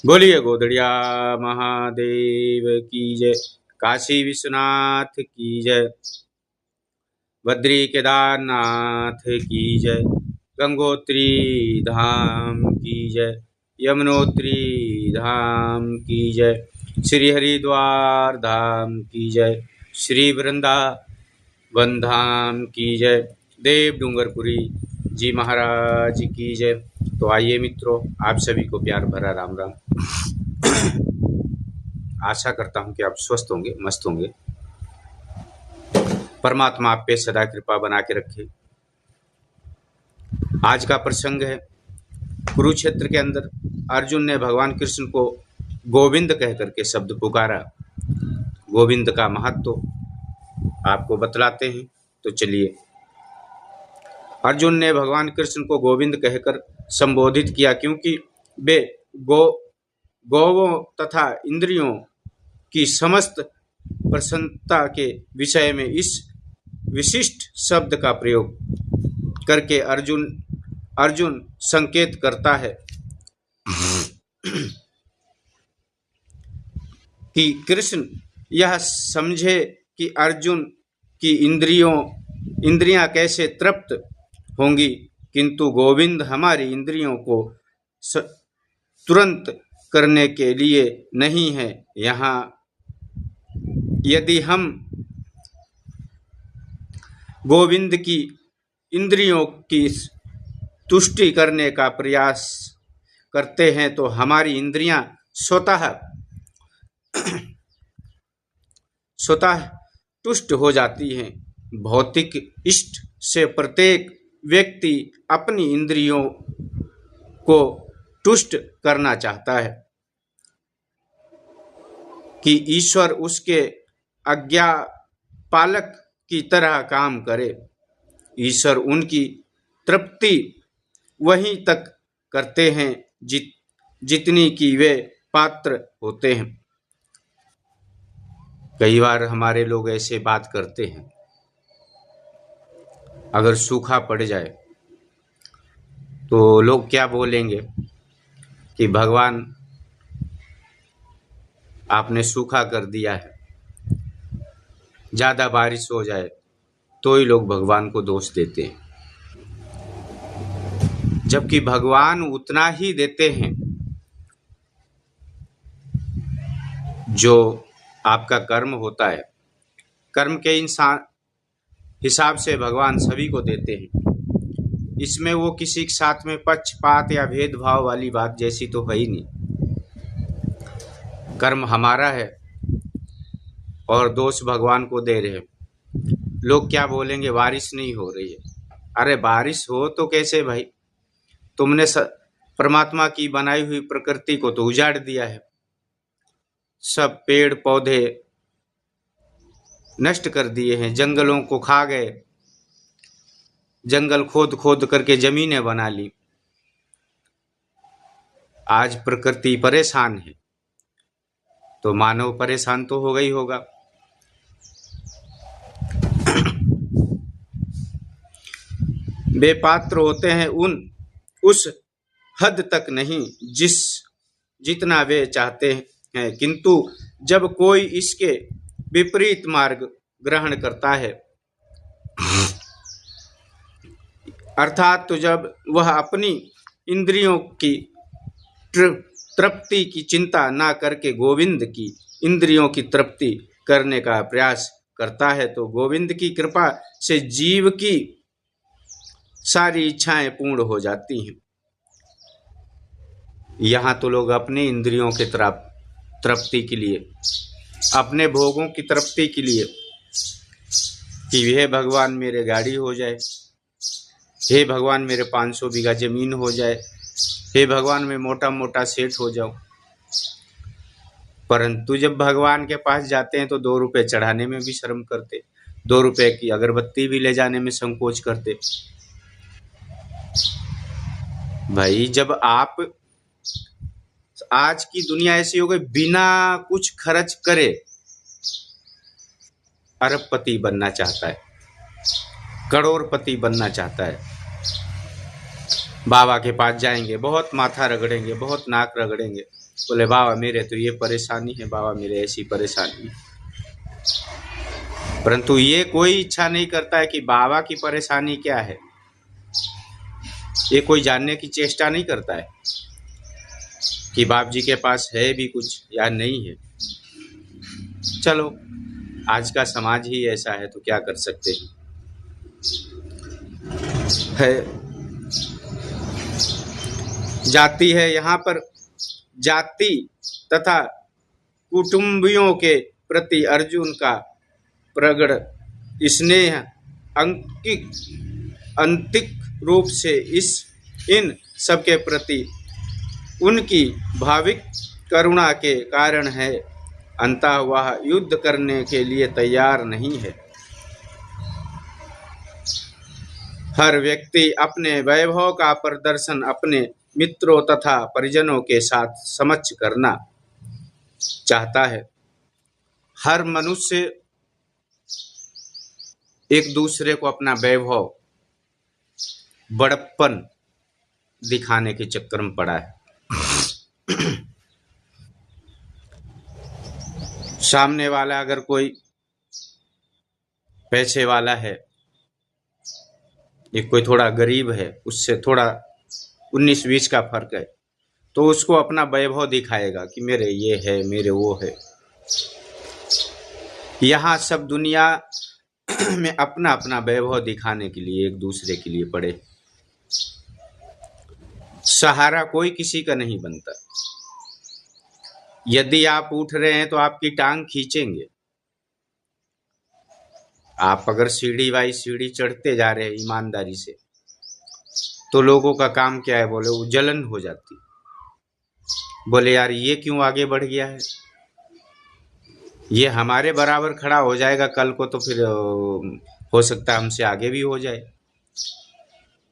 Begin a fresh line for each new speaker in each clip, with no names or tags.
बोलिए गोदड़िया महादेव की जय। काशी विश्वनाथ की जय। बद्री केदारनाथ की जय। गंगोत्री धाम की जय। यमुनोत्री धाम की जय। श्री हरिद्वार धाम की जय। श्री वृंदावन धाम की जय। देव डूंगरपुरी जी महाराज की जय। तो आइए मित्रों, आप सभी को प्यार भरा राम राम। आशा करता हूं कि आप स्वस्थ होंगे, मस्त होंगे। परमात्मा आप पे सदा कृपा बना के रखे। आज का प्रसंग है कुरुक्षेत्र के अंदर अर्जुन ने भगवान कृष्ण को गोविंद कह करके शब्द पुकारा। गोविंद का महत्व आपको बतलाते हैं। तो चलिए, अर्जुन ने भगवान कृष्ण को गोविंद कहकर संबोधित किया क्योंकि वे गौवों तथा इंद्रियों की समस्त प्रसन्नता के विषय में इस विशिष्ट शब्द का प्रयोग करके अर्जुन संकेत करता है कि कृष्ण यह समझे कि अर्जुन की इंद्रियां कैसे तृप्त होंगी, किंतु गोविंद हमारी इंद्रियों को तुरंत करने के लिए नहीं है। यहाँ यदि हम गोविंद की इंद्रियों की तुष्टि करने का प्रयास करते हैं तो हमारी इंद्रियां स्वतः तुष्ट हो जाती हैं। भौतिक इष्ट से प्रत्येक व्यक्ति अपनी इंद्रियों को तुष्ट करना चाहता है कि ईश्वर उसके आज्ञा पालक की तरह काम करे। ईश्वर उनकी तृप्ति वहीं तक करते हैं जितनी की वे पात्र होते हैं। कई बार हमारे लोग ऐसे बात करते हैं, अगर सूखा पड़ जाए तो लोग क्या बोलेंगे कि भगवान आपने सूखा कर दिया है। ज़्यादा बारिश हो जाए तो ही लोग भगवान को दोष देते हैं, जबकि भगवान उतना ही देते हैं जो आपका कर्म होता है। कर्म के इंसान हिसाब से भगवान सभी को देते हैं। इसमें वो किसी के साथ में पक्षपात या भेदभाव वाली बात जैसी तो है ही नहीं। कर्म हमारा है और दोष भगवान को दे रहे हैं। लोग क्या बोलेंगे, बारिश नहीं हो रही है। अरे बारिश हो तो कैसे भाई, तुमने परमात्मा की बनाई हुई प्रकृति को तो उजाड़ दिया है। सब पेड़ पौधे नष्ट कर दिए हैं, जंगलों को खा गए, जंगल खोद खोद करके जमीनें बना ली। आज प्रकृति परेशान है तो मानव परेशान तो होगा ही होगा। वे पात्र होते हैं उस हद तक नहीं जितना वे चाहते हैं, किंतु जब कोई इसके विपरीत मार्ग ग्रहण करता है, अर्थात तो जब वह अपनी इंद्रियों की तृप्ति की चिंता ना करके गोविंद की इंद्रियों की तृप्ति करने का प्रयास करता है, तो गोविंद की कृपा से जीव की सारी इच्छाएं पूर्ण हो जाती हैं। यहाँ तो लोग अपने इंद्रियों के तृप्ति के लिए, अपने भोगों की तृप्ति के लिए कि हे भगवान मेरे गाड़ी हो जाए, हे भगवान मेरे 500 बीघा जमीन हो जाए, हे भगवान मैं मोटा मोटा सेठ हो जाऊं। परंतु जब भगवान के पास जाते हैं तो 2 रुपए चढ़ाने में भी शर्म करते, 2 रुपए की अगरबत्ती भी ले जाने में संकोच करते। भाई जब आप, आज की दुनिया ऐसी हो गई, बिना कुछ खर्च करे अरबपति बनना चाहता है, करोड़पति बनना चाहता है। बाबा के पास जाएंगे, बहुत माथा रगड़ेंगे, बहुत नाक रगड़ेंगे, बोले बाबा मेरे तो ये परेशानी है, बाबा मेरे ऐसी परेशानी है। परंतु ये कोई इच्छा नहीं करता है कि बाबा की परेशानी क्या है, ये कोई जानने की चेष्टा नहीं करता है कि बाप जी के पास है भी कुछ या नहीं है। चलो आज का समाज ही ऐसा है तो क्या कर सकते हैं। है जाति है यहाँ पर, जाति तथा कुटुंबियों के प्रति अर्जुन का प्रगढ़ स्नेह अंतिक रूप से इन सबके प्रति उनकी भाविक करुणा के कारण है, अंतः वह युद्ध करने के लिए तैयार नहीं है। हर व्यक्ति अपने वैभव का प्रदर्शन अपने मित्रों तथा परिजनों के साथ समक्ष करना चाहता है। हर मनुष्य एक दूसरे को अपना वैभव, बड़प्पन दिखाने के चक्कर में पड़ा है। सामने वाला अगर कोई पैसे वाला है, एक कोई थोड़ा गरीब है, उससे थोड़ा 19-20 का फर्क है, तो उसको अपना वैभव दिखाएगा कि मेरे ये है, मेरे वो है। यहाँ सब दुनिया में अपना अपना वैभव दिखाने के लिए एक दूसरे के लिए पड़े। सहारा कोई किसी का नहीं बनता। यदि आप उठ रहे हैं तो आपकी टांग खींचेंगे। आप अगर सीढ़ी बाई सीढ़ी चढ़ते जा रहे हैं ईमानदारी से, तो लोगों का काम क्या है, बोले वो जलन हो जाती, बोले यार ये क्यों आगे बढ़ गया है, ये हमारे बराबर खड़ा हो जाएगा कल को तो फिर हो सकता है हमसे आगे भी हो जाए,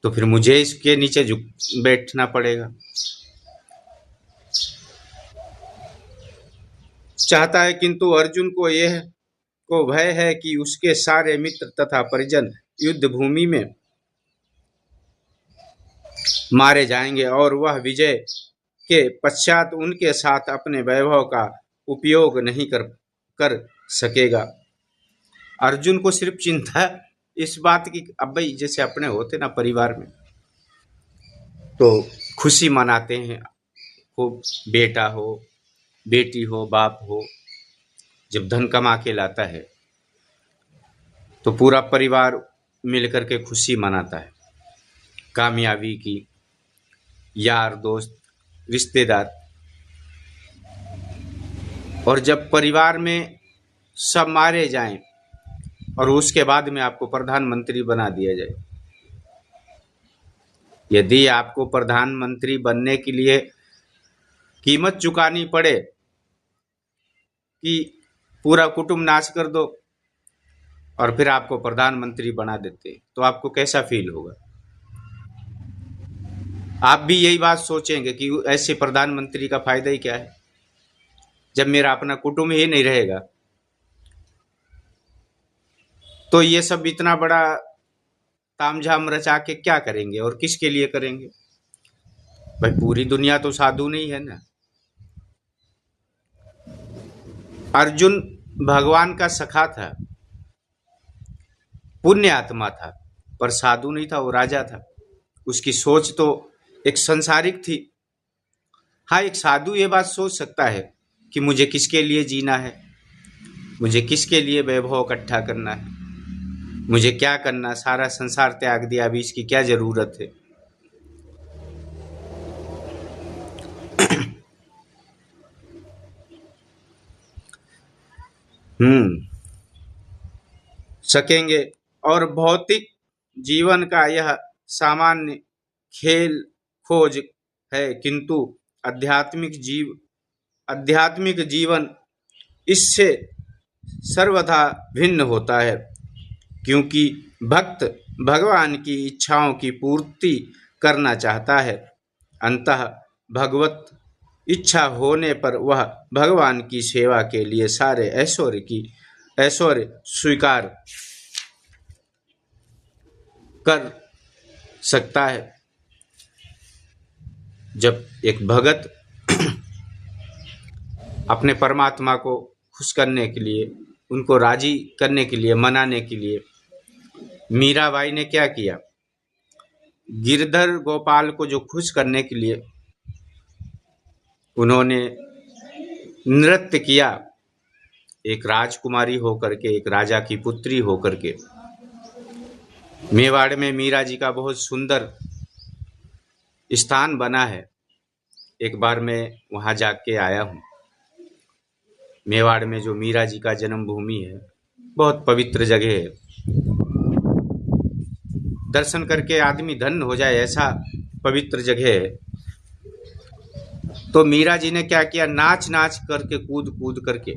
तो फिर मुझे इसके नीचे झुक बैठना पड़ेगा। चाहता है, किंतु अर्जुन को भय है कि उसके सारे मित्र तथा परिजन युद्ध भूमि में मारे जाएंगे और वह विजय के पश्चात उनके साथ अपने वैभव का उपयोग नहीं कर सकेगा। अर्जुन को सिर्फ चिंता इस बात की, अब भाई जैसे अपने होते ना परिवार में, तो खुशी मनाते हैं, खूब बेटा हो, बेटी हो, बाप हो, जब धन कमा के लाता है तो पूरा परिवार मिलकर के खुशी मनाता है कामयाबी की, यार दोस्त रिश्तेदार। और जब परिवार में सब मारे जाएं और उसके बाद में आपको प्रधानमंत्री बना दिया जाए, यदि आपको प्रधानमंत्री बनने के लिए कीमत चुकानी पड़े कि पूरा कुटुंब नाश कर दो और फिर आपको प्रधानमंत्री बना देते, तो आपको कैसा फील होगा? आप भी यही बात सोचेंगे कि ऐसे प्रधानमंत्री का फायदा ही क्या है जब मेरा अपना कुटुंब ही नहीं रहेगा। तो ये सब इतना बड़ा तामझाम रचा के क्या करेंगे और किसके लिए करेंगे? भाई पूरी दुनिया तो साधु नहीं है ना। अर्जुन भगवान का सखा था, पुण्य आत्मा था, पर साधु नहीं था, वो राजा था। उसकी सोच तो एक संसारिक थी। हाँ, एक साधु ये बात सोच सकता है कि मुझे किसके लिए जीना है, मुझे किसके लिए वैभव इकट्ठा करना है, मुझे क्या करना, सारा संसार त्याग दिया, अभी इसकी क्या जरूरत है। सकेंगे। और भौतिक जीवन का यह सामान्य खेल खोज है, किंतु आध्यात्मिक जीवन इससे सर्वथा भिन्न होता है, क्योंकि भक्त भगवान की इच्छाओं की पूर्ति करना चाहता है। अंततः भगवत इच्छा होने पर वह भगवान की सेवा के लिए सारे ऐश्वर्य स्वीकार कर सकता है। जब एक भगत अपने परमात्मा को खुश करने के लिए, उनको राजी करने के लिए, मनाने के लिए मीराबाई ने क्या किया, गिरधर गोपाल को जो खुश करने के लिए उन्होंने नृत्य किया, एक राजकुमारी होकर के, एक राजा की पुत्री होकर के। मेवाड़ में मीरा जी का बहुत सुंदर स्थान बना है। एक बार मैं वहाँ जाके आया हूँ। मेवाड़ में जो मीरा जी का जन्मभूमि है, बहुत पवित्र जगह है। दर्शन करके आदमी धन्य हो जाए, ऐसा पवित्र जगह है। तो मीरा जी ने क्या किया, नाच नाच करके, कूद कूद करके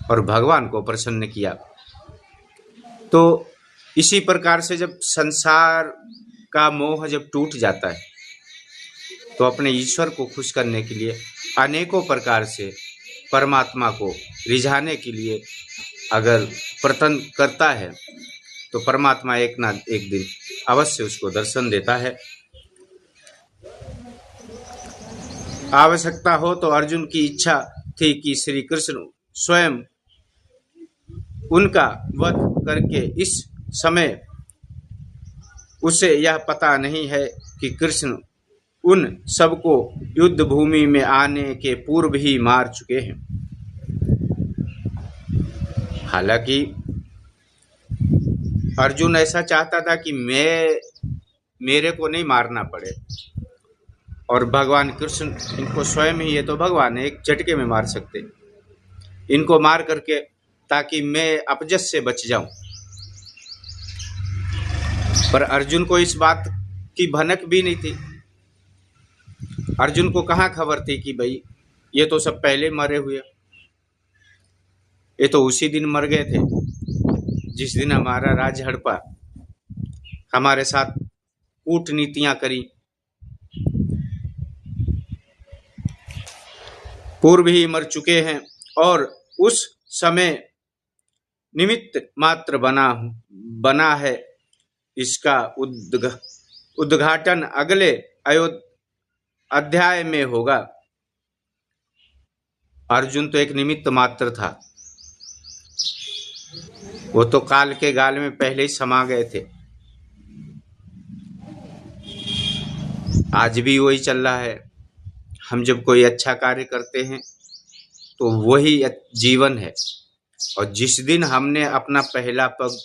और भगवान को प्रसन्न किया। तो इसी प्रकार से जब संसार का मोह जब टूट जाता है तो अपने ईश्वर को खुश करने के लिए अनेकों प्रकार से परमात्मा को रिझाने के लिए अगर प्रयत्न करता है तो परमात्मा एक ना एक दिन अवश्य उसको दर्शन देता है। आवश्यकता हो तो अर्जुन की इच्छा थी कि श्री कृष्ण स्वयं उनका वध करके, इस समय उसे यह पता नहीं है कि कृष्ण उन सबको युद्ध भूमि में आने के पूर्व ही मार चुके हैं। हालांकि अर्जुन ऐसा चाहता था कि मेरे को नहीं मारना पड़े, और भगवान कृष्ण इनको स्वयं ही, ये तो भगवान है, एक झटके में मार सकते, इनको मार करके ताकि मैं अपजस से बच जाऊं। पर अर्जुन को इस बात की भनक भी नहीं थी। अर्जुन को कहाँ खबर थी कि भाई ये तो सब पहले मरे हुए, ये तो उसी दिन मर गए थे जिस दिन हमारा राज हड़पा, हमारे साथ कूटनीतियां करी, पूर्व ही मर चुके हैं, और उस समय निमित्त मात्र बना है। इसका उद्घाटन अगले अध्याय में होगा। अर्जुन तो एक निमित्त मात्र था, वो तो काल के गाल में पहले ही समा गए थे। आज भी वही चल रहा है। हम जब कोई अच्छा कार्य करते हैं तो वही जीवन है, और जिस दिन हमने अपना पहला पग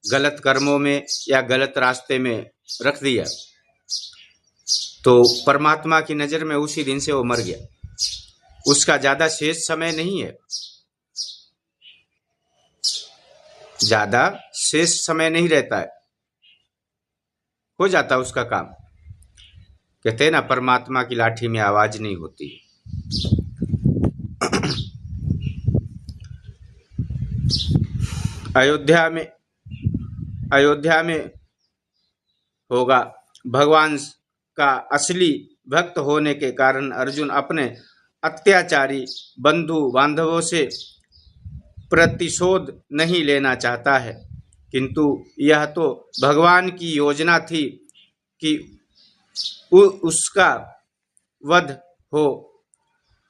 गलत कर्मों में या गलत रास्ते में रख दिया तो परमात्मा की नज़र में उसी दिन से वो मर गया। उसका ज़्यादा शेष समय नहीं है, ज़्यादा शेष समय नहीं रहता है, हो जाता उसका काम। कहते हैं ना, परमात्मा की लाठी में आवाज नहीं होती। अयोध्या में होगा। भगवान का असली भक्त होने के कारण अर्जुन अपने अत्याचारी बंधु बांधवों से प्रतिशोध नहीं लेना चाहता है, किंतु यह तो भगवान की योजना थी कि उसका वध हो।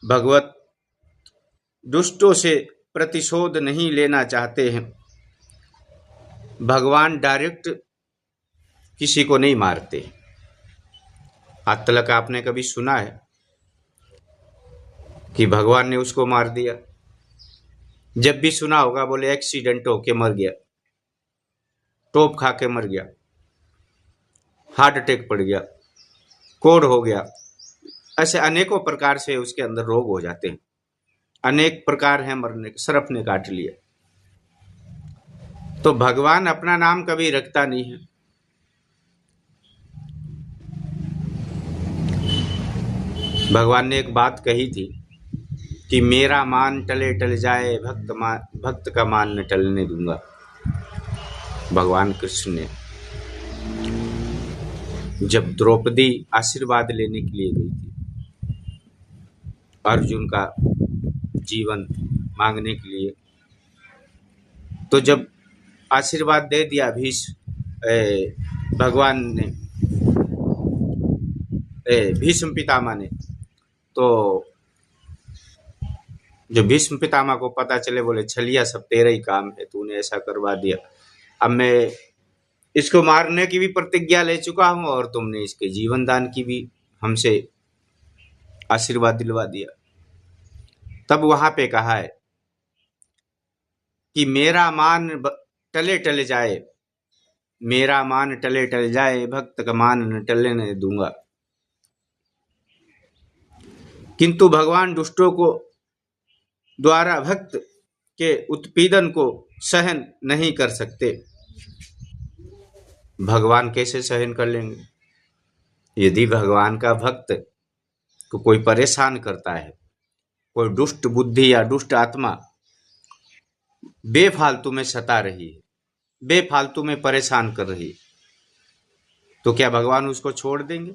भगवत दुष्टों से प्रतिशोध नहीं लेना चाहते हैं। भगवान डायरेक्ट किसी को नहीं मारते। आज तक आपने कभी सुना है कि भगवान ने उसको मार दिया? जब भी सुना होगा बोले एक्सीडेंट होके मर गया, टोप खा के मर गया, हार्ट अटैक पड़ गया, कोढ़ हो गया। ऐसे अनेकों प्रकार से उसके अंदर रोग हो जाते हैं। अनेक प्रकार हैं मरने के, सर्प ने काट लिया। तो भगवान अपना नाम कभी रखता नहीं है। भगवान ने एक बात कही थी कि मेरा मान टले टल जाए, भक्त का मान न टलने दूंगा। भगवान कृष्ण ने जब द्रौपदी आशीर्वाद लेने के लिए गई थी, अर्जुन का जीवन मांगने के लिए, तो जब आशीर्वाद दे दिया भगवान ने, भीष्म पितामह ने, तो जो भीष्म पितामह को पता चले, बोले छलिया सब तेरा ही काम है, तूने ऐसा करवा दिया। अब मैं इसको मारने की भी प्रतिज्ञा ले चुका हूं और तुमने इसके जीवन दान की भी हमसे आशीर्वाद दिलवा दिया। तब वहां पे कहा है कि मेरा मान टले टले जाए, मेरा मान टले टले जाए, भक्त का मान न टलने दूंगा। किंतु भगवान दुष्टों को द्वारा भक्त के उत्पीड़न को सहन नहीं कर सकते। भगवान कैसे सहन कर लेंगे? यदि भगवान का भक्त को कोई परेशान करता है, कोई दुष्ट बुद्धि या दुष्ट आत्मा बेफालतू में सता रही है, बेफालतू में परेशान कर रही है, तो क्या भगवान उसको छोड़ देंगे?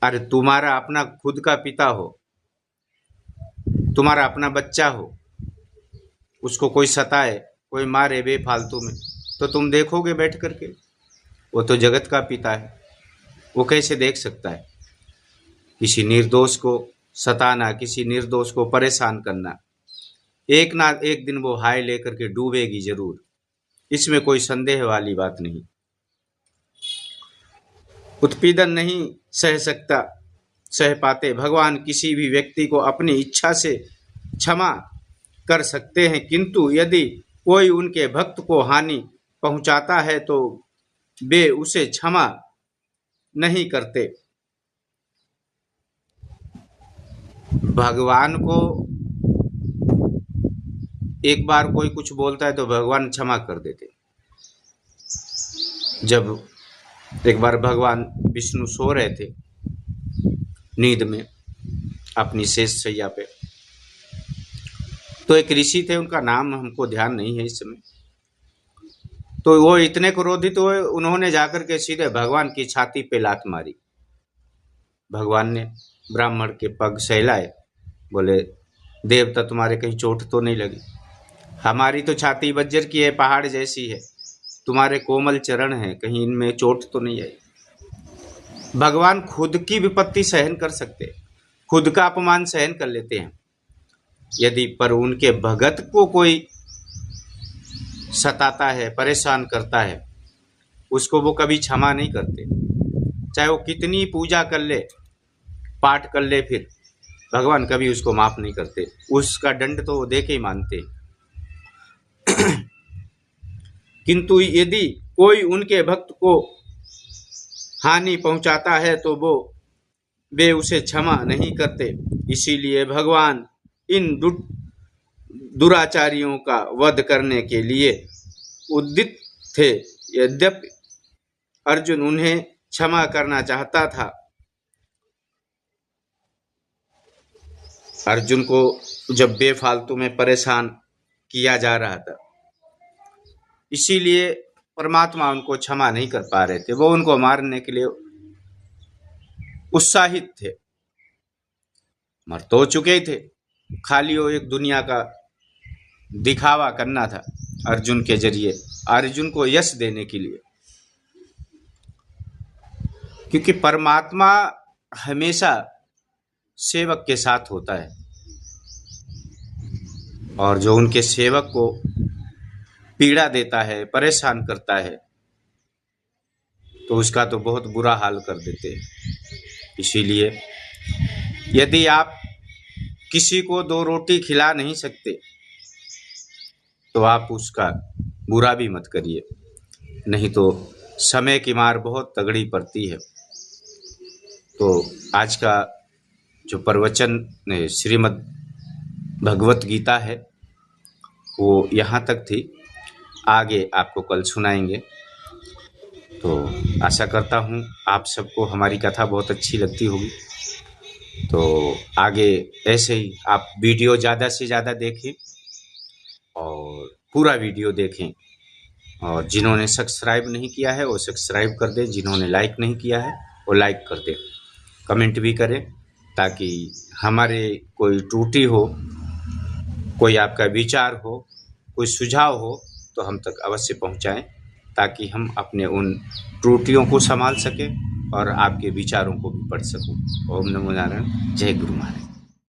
अरे तुम्हारा अपना खुद का पिता हो, तुम्हारा अपना बच्चा हो, उसको कोई सताए, कोई मारे बेफालतू में, तो तुम देखोगे बैठ करके? वो तो जगत का पिता है, वो कैसे देख सकता है? किसी निर्दोष को सताना, किसी निर्दोष को परेशान करना, एक ना एक दिन वो हाय लेकर के डूबेगी जरूर, इसमें कोई संदेह वाली बात नहीं। उत्पीड़न नहीं सह सकता, सह पाते। भगवान किसी भी व्यक्ति को अपनी इच्छा से क्षमा कर सकते हैं, किंतु यदि कोई उनके भक्त को हानि पहुंचाता है तो वे उसे क्षमा नहीं करते। भगवान को एक बार कोई कुछ बोलता है तो भगवान क्षमा कर देते। जब एक बार भगवान विष्णु सो रहे थे नींद में अपनी शेष शैया पे, तो एक ऋषि थे, उनका नाम हमको ध्यान नहीं है इस समय, तो वो इतने क्रोधित हुए, उन्होंने जाकर के सीधे भगवान की छाती पे लात मारी। भगवान ने ब्राह्मण के पग सहलाए, बोले देवता तुम्हारे कहीं चोट तो नहीं लगी? हमारी तो छाती बज्र की है, पहाड़ जैसी है, तुम्हारे कोमल चरण हैं, कहीं इनमें चोट तो नहीं आई? भगवान खुद की विपत्ति सहन कर सकते, खुद का अपमान सहन कर लेते हैं। यदि पर उनके भगत को कोई सताता है, परेशान करता है, उसको वो कभी क्षमा नहीं करते। चाहे वो कितनी पूजा कर ले, पाठ कर ले, फिर भगवान कभी उसको माफ नहीं करते, उसका दंड तो वो दे के ही मानते। किंतु यदि कोई उनके भक्त को हानि पहुंचाता है तो वे उसे क्षमा नहीं करते। इसीलिए भगवान इन दुराचारियों का वध करने के लिए उद्यत थे। यद्यपि अर्जुन उन्हें क्षमा करना चाहता था, अर्जुन को जब बेफालतू में परेशान किया जा रहा था, इसीलिए परमात्मा उनको क्षमा नहीं कर पा रहे थे। वो उनको मारने के लिए उत्साहित थे, मर तो चुके थे, खाली वो एक दुनिया का दिखावा करना था अर्जुन के जरिए, अर्जुन को यश देने के लिए। क्योंकि परमात्मा हमेशा सेवक के साथ होता है, और जो उनके सेवक को पीड़ा देता है, परेशान करता है, तो उसका तो बहुत बुरा हाल कर देते हैं। इसीलिए यदि आप किसी को 2 रोटी खिला नहीं सकते तो आप उसका बुरा भी मत करिए, नहीं तो समय की मार बहुत तगड़ी पड़ती है। तो आज का जो प्रवचन श्रीमद् भगवत गीता है वो यहाँ तक थी, आगे आपको कल सुनाएंगे। तो आशा करता हूँ आप सबको हमारी कथा बहुत अच्छी लगती होगी। तो आगे ऐसे ही आप वीडियो ज़्यादा से ज़्यादा देखें और पूरा वीडियो देखें, और जिन्होंने सब्सक्राइब नहीं किया है वो सब्सक्राइब कर दें, जिन्होंने लाइक नहीं किया है वो लाइक कर दें, कमेंट भी करें, ताकि हमारे कोई त्रुटि हो, कोई आपका विचार हो, कोई सुझाव हो तो हम तक अवश्य पहुंचाएं, ताकि हम अपने उन त्रुटियों को संभाल सकें और आपके विचारों को भी पढ़ सकूं। ओम नमो नारायण। जय गुरु महाराज।